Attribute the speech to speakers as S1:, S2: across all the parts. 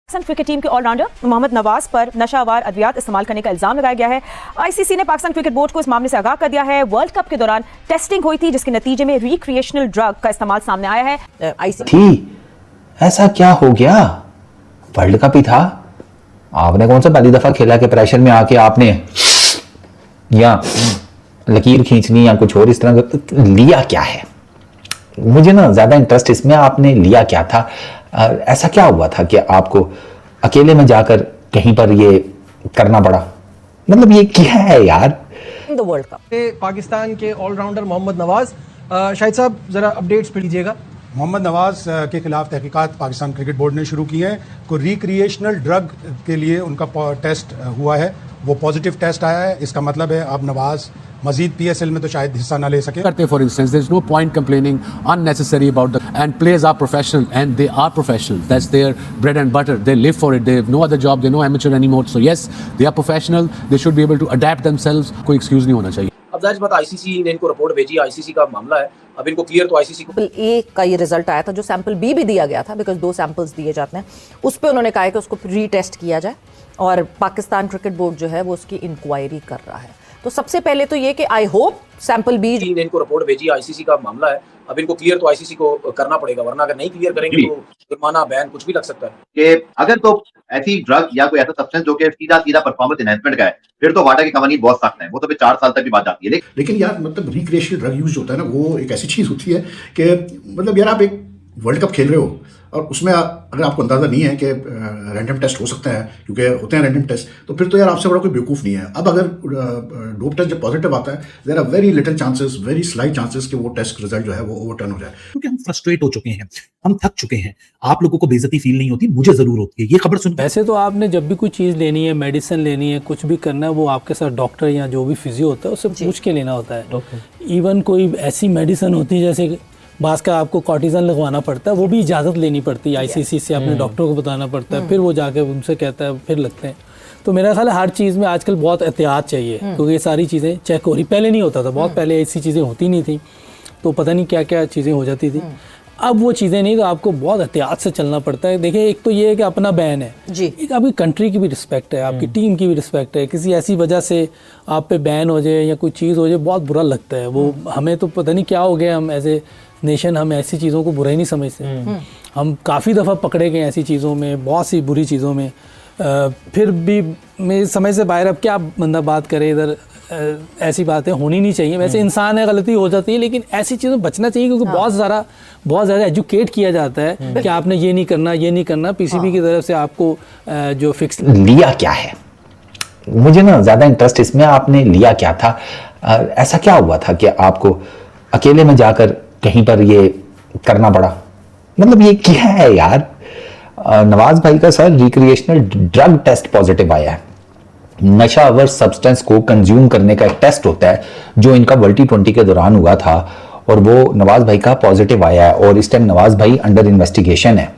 S1: Pakistan cricket team के allrounder Mohammad Nawaz पर नशावार अद्वियात इस्तेमाल करने का इल्जाम लगाया गया है। आईसीसी ने पाकिस्तान क्रिकेट बोर्ड को इस मामले से आगाह कर दिया है। वर्ल्ड कप के दौरान टेस्टिंग हुई थी जिसके नतीजे में रिक्रिएशनल ड्रग का इस्तेमाल सामने आया है।
S2: ऐसा क्या हो गया? वर्ल्ड कप ही था, आपने कौन सा पहली दफा खेला के प्रेशर में आके आपने या लकीर खींचनी या कुछ और इस तरह का लिया क्या है? मुझे ना ज्यादा इंटरेस्ट इसमें आपने लिया क्या था, ऐसा क्या हुआ था कि आपको अकेले में जाकर कहीं पर ये करना पड़ा? मतलब ये क्या है यार?
S3: द वर्ल्ड कप
S4: पाकिस्तान के ऑलराउंडर मोहम्मद नवाज, शाहिद साहब जरा अपडेट्स पढ़ लीजिएगा।
S5: मोहम्मद नवाज के खिलाफ तहकीकात पाकिस्तान क्रिकेट बोर्ड ने शुरू की है। को रिक्रिएशनल ड्रग के लिए उनका टेस्ट हुआ है, वो पॉजिटिव टेस्ट आया है। इसका मतलब है अब नवाज मजीद पीएसएल में तो शायद हिस्सा ना ले सके।
S6: For instance, there's no point complaining unnecessary about the and players are professional and they are professional. That's their bread and butter. They live for it. They have no other job. They're no amateur anymore. So yes, they are professional. They should be able to adapt themselves. कोई excuse नहीं होना चाहिए।
S7: अब जाहिर बात ICC ने इनको report भेजी, आईसीसी का मामला है, अब इनको क्लियर तो आईसीसी को
S3: ए का ये रिजल्ट आया था, जो सैंपल बी भी दिया गया था, बिकॉज 2 सैंपल्स दिए जाते हैं। उस पर उन्होंने कहा है कि उसको रीटेस्ट किया जाए और पाकिस्तान क्रिकेट बोर्ड जो है वो उसकी इंक्वायरी कर रहा है। तो सबसे पहले तो ये कि आई होप सैंपल बी
S7: ने इनको रिपोर्ट भेजी, आईसीसी का मामला है, अब इनको क्लियर तो आईसीसी को करना पड़ेगा, वरना अगर नहीं क्लियर करेंगे तो जुर्माना, बैन कुछ भी लग सकता है।
S8: कि अगर तो ऐसी ड्रग या कोई ऐसा सब्सटेंस जो कि सीधा परफॉर्मेंस एनहांसमेंट का है, फिर तो वाटा की कवानीन बहुत सख्त है, वो तो फिर 4 साल तक भी बात जाती है।
S9: लेकिन यार मतलब रिक्रिएशनल ड्रग यूज होता है ना, वो एक ऐसी चीज होती है कि मतलब यार आप एक वर्ल्ड कप खेल रहे हो और उसमें अगर आपको अंदाजा नहीं है कि रैंडम टेस्ट हो सकता है, क्योंकि होते हैं रैंडम टेस्ट, तो फिर तो यार आपसे बड़ा कोई बेवकूफ़ नहीं है। अब अगर डोप टेस्ट जब पॉजिटिव आता है, there are very little chances, very slight chances कि वो टेस्ट रिजल्ट जो है वो ओवरटर्न हो जाए।
S10: क्योंकि हम फ्रस्ट्रेट हो चुके हैं, हम थक चुके हैं। आप लोगों को बेइज्जती फील नहीं होती, मुझे जरूर होती है ये खबर सुन।
S11: वैसे तो आपने जब भी कोई चीज़ लेनी है, मेडिसिन लेनी है, कुछ भी करना है, वो आपके साथ डॉक्टर या जो भी फिजियो होता है उससे पूछ के लेना होता है। इवन कोई ऐसी मेडिसिन होती है जैसे बास का आपको कॉर्टिजन लगवाना पड़ता है, वो भी इजाज़त लेनी पड़ती है आईसीसी से, अपने डॉक्टर को बताना पड़ता है, फिर वो जाके उनसे कहता है, फिर लगते हैं। तो मेरा ख्याल है हर चीज़ में आजकल बहुत एहतियात चाहिए, क्योंकि ये सारी चीज़ें चेक हो रही, पहले नहीं होता था, बहुत पहले ऐसी चीज़ें होती नहीं थी, तो पता नहीं क्या क्या चीज़ें हो जाती थी। अब वो चीज़ें नहीं, तो आपको बहुत एहतियात से चलना पड़ता है। देखिए, एक तो ये है कि अपना बैन है जी, एक आपकी कंट्री की भी रिस्पेक्ट है, आपकी टीम की भी रिस्पेक्ट है। किसी ऐसी वजह से आप पे बैन हो जाए या कोई चीज़ हो जाए, बहुत बुरा लगता है। वो हमें तो पता नहीं क्या हो गया, हम एज ए नेशन हम ऐसी चीज़ों को बुरा ही नहीं समझते। हम काफ़ी दफ़ा पकड़े गए ऐसी चीज़ों में, बहुत सी बुरी चीज़ों में, फिर भी मेरे समझ से बाहर। अब क्या बंदा बात करे इधर, ऐसी बातें होनी नहीं चाहिए। वैसे इंसान है, गलती हो जाती है, लेकिन ऐसी चीज़ों में बचना चाहिए, क्योंकि बहुत ज़्यादा एजुकेट किया जाता है कि आपने ये नहीं करना, ये नहीं करना। पीसीबी की तरफ से आपको जो फिक्स
S2: लिया क्या है? मुझे ना ज़्यादा इंटरेस्ट इसमें आपने लिया क्या था, ऐसा क्या हुआ था कि आपको अकेले में जाकर कहीं पर ये करना पड़ा? मतलब ये क्या है यार? नवाज भाई का sir recreational drug test positive आया है। नशावर सब्सटेंस को कंज्यूम करने का एक टेस्ट होता है जो इनका वर्ल्ड T20 के दौरान हुआ था, और वो नवाज भाई का पॉजिटिव आया है, और इस टाइम नवाज भाई अंडर इन्वेस्टिगेशन है।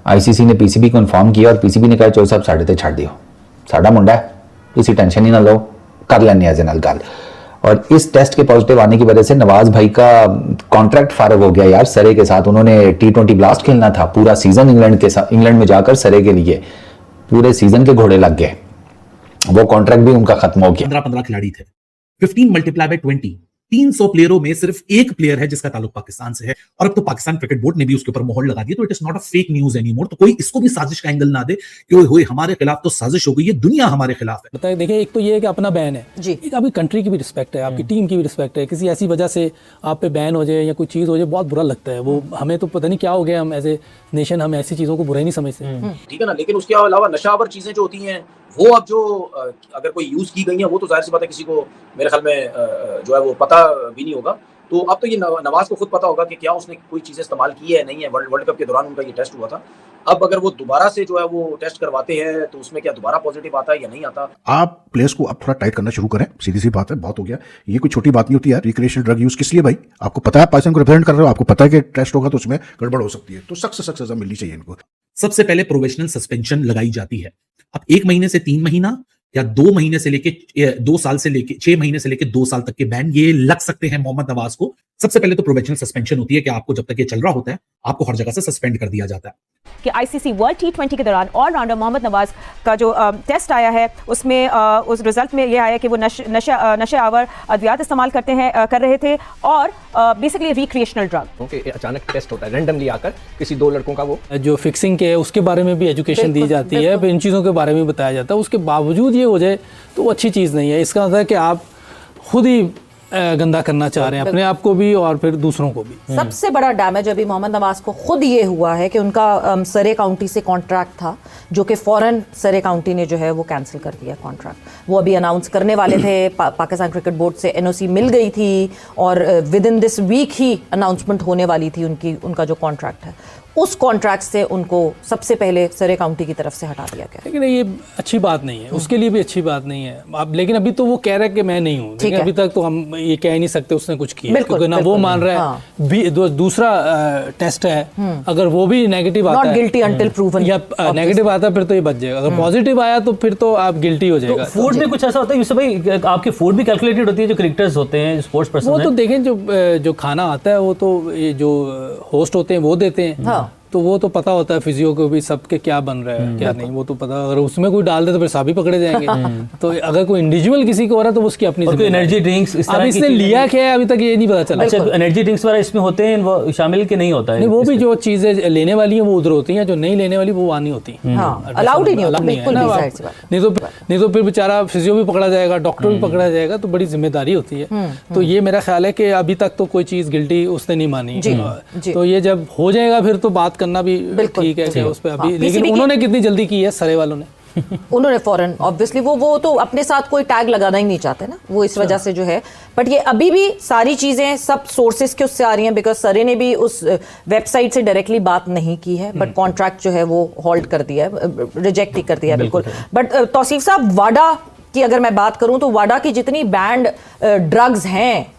S2: आईसीसी ने पीसीबी को इन्फॉर्म किया और पीसीबी ने कहा चलो साहब साढ़े ते छड़ दियो, साड़ा मुंडा है, किसी टेंशन ही ना लो, कर लेने एज एन गल। और इस टेस्ट के पॉजिटिव आने की वजह से नवाज भाई का कॉन्ट्रैक्ट फारग हो गया यार सरे के साथ। उन्होंने T20 ब्लास्ट खेलना था पूरा सीजन, इंग्लैंड में जाकर सरे के लिए पूरे सीजन के घोड़े लग गए, वो कॉन्ट्रैक्ट भी उनका खत्म हो गया।
S10: 15 खिलाड़ी थे, 15 मल्टीप्लाई बाय 20, 300 प्लेयरों में सिर्फ एक प्लेयर है जिसका ताल्लुक पाकिस्तान से है, और अब तो पाकिस्तान क्रिकेट बोर्ड ने भी उसके ऊपर मोहर लगा दी। तो it is not a fake news anymore. तो कोई इसको भी साजिश का एंगल ना दे कि ओए हमारे खिलाफ तो साजिश हो गई है, दुनिया हमारे खिलाफ है।
S11: बताइए, देखिए, एक तो ये है कि अपना बैन है जी, एक आपकी कंट्री की भी रिस्पेक्ट है, आपकी टीम की भी रिस्पेक्ट है। किसी ऐसी वजह से आप पे बैन हो जाए या कोई चीज़ हो जाए, बहुत बुरा लगता है। वो हमें तो पता नहीं क्या हो गया, हम एज ए नेशन हम ऐसी चीज़ों को बुरा ही नहीं समझते।
S7: ठीक है ना, लेकिन उसके अलावा नशावर चीजें जो होती हैं वो अब जो अगर कोई यूज की गई है, वो तो जाहिर सी बात है किसी को मेरे ख्याल में जो है वो पता भी नहीं होगा। तो अब तो ये नवाज को खुद पता होगा कि क्या उसने कोई चीज़ें इस्तेमाल की है, नहीं है। वर्ल्ड कप के दौरान उनका ये टेस्ट हुआ था। अब अगर वो दोबारा से जो है वो टेस्ट करवाते हैं तो उसमें क्या दोबारा पॉजिटिव आता है या नहीं आता?
S9: आप प्लेयर्स को अब थोड़ा टाइट करना शुरू करें, सीधी सी बात है, बहुत हो गया। ये कोई छोटी बात नहीं होती यार। रिक्रिएशनल ड्रग यूज किस लिए भाई? आपको पता है पाकिस्तान को रिप्रेजेंट कर रहे हो, आपको पता है कि टेस्ट होगा तो उसमें गड़बड़ हो सकती है, तो सख्त से सख्त सजा मिलनी चाहिए इनको।
S10: सबसे पहले प्रोबेशनल सस्पेंशन लगाई जाती है। अब 1 महीने से 3 महीना, या 2 महीने से लेके 2 साल से लेके 6 महीने से लेके 2 साल तक के बैन ये लग सकते हैं मोहम्मद नवाज को। सबसे पहले तो प्रोबेशनल सस्पेंशन होती है कि आपको जब तक ये चल रहा होता है आपको हर जगह से सस्पेंड कर दिया जाता है।
S1: कि आईसीसी वर्ल्ड T20 के दौरान ऑलराउंडर मोहम्मद नवाज का जो टेस्ट आया है उसमें उस रिजल्ट में ये आया कि वो नशे आवर अद्वियात इस्तेमाल कर रहे थे और बेसिकली रिक्रिएशनल ड्रग।
S12: ओके, अचानक टेस्ट होता है रैंडमली आकर किसी 2 लड़कों का, वो
S11: जो फिक्सिंग के है उसके बारे में भी एजुकेशन दी जाती है, फिर इन चीज़ों के बारे में बताया जाता है। उसके बावजूद ये हो जाए तो वो अच्छी चीज़ नहीं है। इसका मतलब है कि आप खुद ही गंदा करना चाह रहे हैं अपने आप को भी और फिर दूसरों को भी।
S3: सबसे बड़ा डैमेज अभी मोहम्मद नवाज को खुद ये हुआ है कि उनका सरे काउंटी से कॉन्ट्रैक्ट था जो कि फौरन सरे काउंटी ने जो है वो कैंसिल कर दिया कॉन्ट्रैक्ट। वो अभी अनाउंस करने वाले थे, पाकिस्तान क्रिकेट बोर्ड से एनओसी मिल गई थी और विद इन दिस वीक ही अनाउंसमेंट होने वाली थी उनका जो कॉन्ट्रैक्ट है। उस कॉन्ट्रैक्ट से उनको सबसे पहले सरे काउंटी की तरफ से हटा दिया गया।
S11: लेकिन ये अच्छी बात नहीं है, उसके लिए भी अच्छी बात नहीं है। अब लेकिन अभी तो वो कह रहा है कि मैं नहीं हूँ, लेकिन अभी तक तो हम ये कह नहीं सकते उसने कुछ किया, क्योंकि ना वो मान रहा है। दूसरा टेस्ट है, अगर वो भी नेगेटिव आता है,
S3: नॉट गिल्टी अंटिल प्रूवन,
S11: या नेगेटिव आता है फिर तो ये बच जाएगा। अगर पॉजिटिव आया तो फिर तो आप गिल्टी हो जाएगा।
S13: फूड में कुछ ऐसा होता है यूसुफ भाई, आपकी फूड भी कैलकुलेटेड होती है जो क्रिकेटर्स होते हैं, स्पोर्ट्स पर्सन,
S11: वो तो देखें जो खाना आता है वो तो ये जो होस्ट होते हैं वो देते हैं, तो वो तो पता होता है फिजियो को भी सबके क्या बन रहा है क्या नहीं, वो तो पता। अगर उसमें कोई डाल दे तो फिर सभी पकड़े जाएंगे। तो अगर कोई इंडिविजुअल किसी को हो रहा है तो उसकी अपनी
S13: एनर्जी ड्रिंक्स इस तरह की
S11: इसने लिया क्या है अभी तक ये नहीं पता चला।
S13: अच्छा, एनर्जी ड्रिंक्स वगैरह इसमें होते हैं, वो शामिल के नहीं होता है?
S11: नहीं, वो भी जो चीजें लेने वाली हैं वो उधर होती हैं, जो नहीं लेने वाली वो वहाँ नहीं होती।
S3: अलाउड ही नहीं होता बिल्कुल भी।
S11: नहीं तो फिर बेचारा फिजियो भी पकड़ा जाएगा, डॉक्टर भी पकड़ा जाएगा, तो बड़ी जिम्मेदारी होती है। तो ये मेरा ख्याल है कि अभी तक तो कोई चीज गिल्टी उसने नहीं मानी, तो ये जब हो जाएगा फिर तो बात करना भी ठीक है उस पे अभी। लेकिन उन्होंने कितनी जल्दी की है सरे वालों ने?
S3: उन्होंने फौरन ऑब्वियसली वो तो अपने साथ कोई टैग लगाना ही नहीं चाहते ना, वो इस वजह से जो है। बट ये अभी भी सारी चीजें सब सोर्सेस के उससे आ रही हैं, बिकॉज सरे ने भी उस वेबसाइट से डायरेक्टली बात नहीं की है, बट कॉन्ट्रैक्ट जो है वो होल्ड कर दिया है, रिजेक्ट ही कर दिया है बिल्कुल। बट तौसीफ साहब, वाडा की अगर मैं बात करूं तो वाडा की जितनी बैंड ड्रग्स हैं,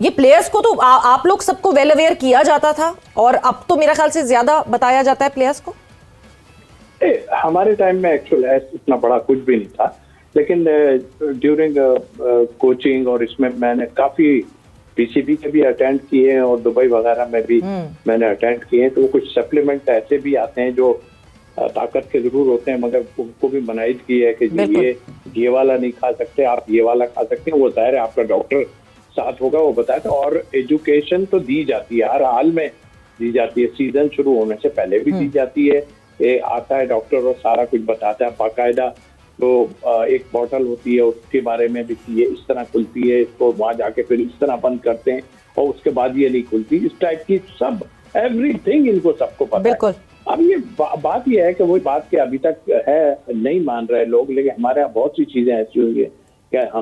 S3: ये प्लेयर्स को तो आप लोग सबको वेल अवेयर किया जाता था और अब तो मेरा ख्याल से ज्यादा बताया जाता है प्लेयर्स को।
S14: हमारे टाइम में एक्चुअल इतना बड़ा कुछ भी नहीं था, लेकिन ड्यूरिंग कोचिंग और इसमें मैंने काफी पीसीबी के भी अटेंड किए हैं और दुबई वगैरह में भी मैंने अटेंड किए हैं। तो वो कुछ सप्लीमेंट ऐसे भी आते हैं जो ताकत के जरूर होते हैं, मगर उनको भी मनाहिद की है कि ये वाला नहीं खा सकते, आप ये वाला खा सकते हैं। वो जाहिर है आपका डॉक्टर साथ होगा, वो बताया था। और एजुकेशन तो दी जाती है, हर हाल में दी जाती है, सीजन शुरू होने से पहले भी दी जाती है। ये आता है डॉक्टर और सारा कुछ बताता है बाकायदा। तो एक बोतल होती है उसके बारे में भी, ये इस तरह खुलती है, इसको वहां जाके फिर इस तरह बंद करते हैं और उसके बाद ये नहीं खुलती, इस टाइप की सब एवरीथिंग इनको सबको पता है। अब ये बात ये है कि वो बात के अभी तक है नहीं मान रहे लोग, लेकिन हमारे यहाँ बहुत सी चीजें ऐसी हुई है कि हम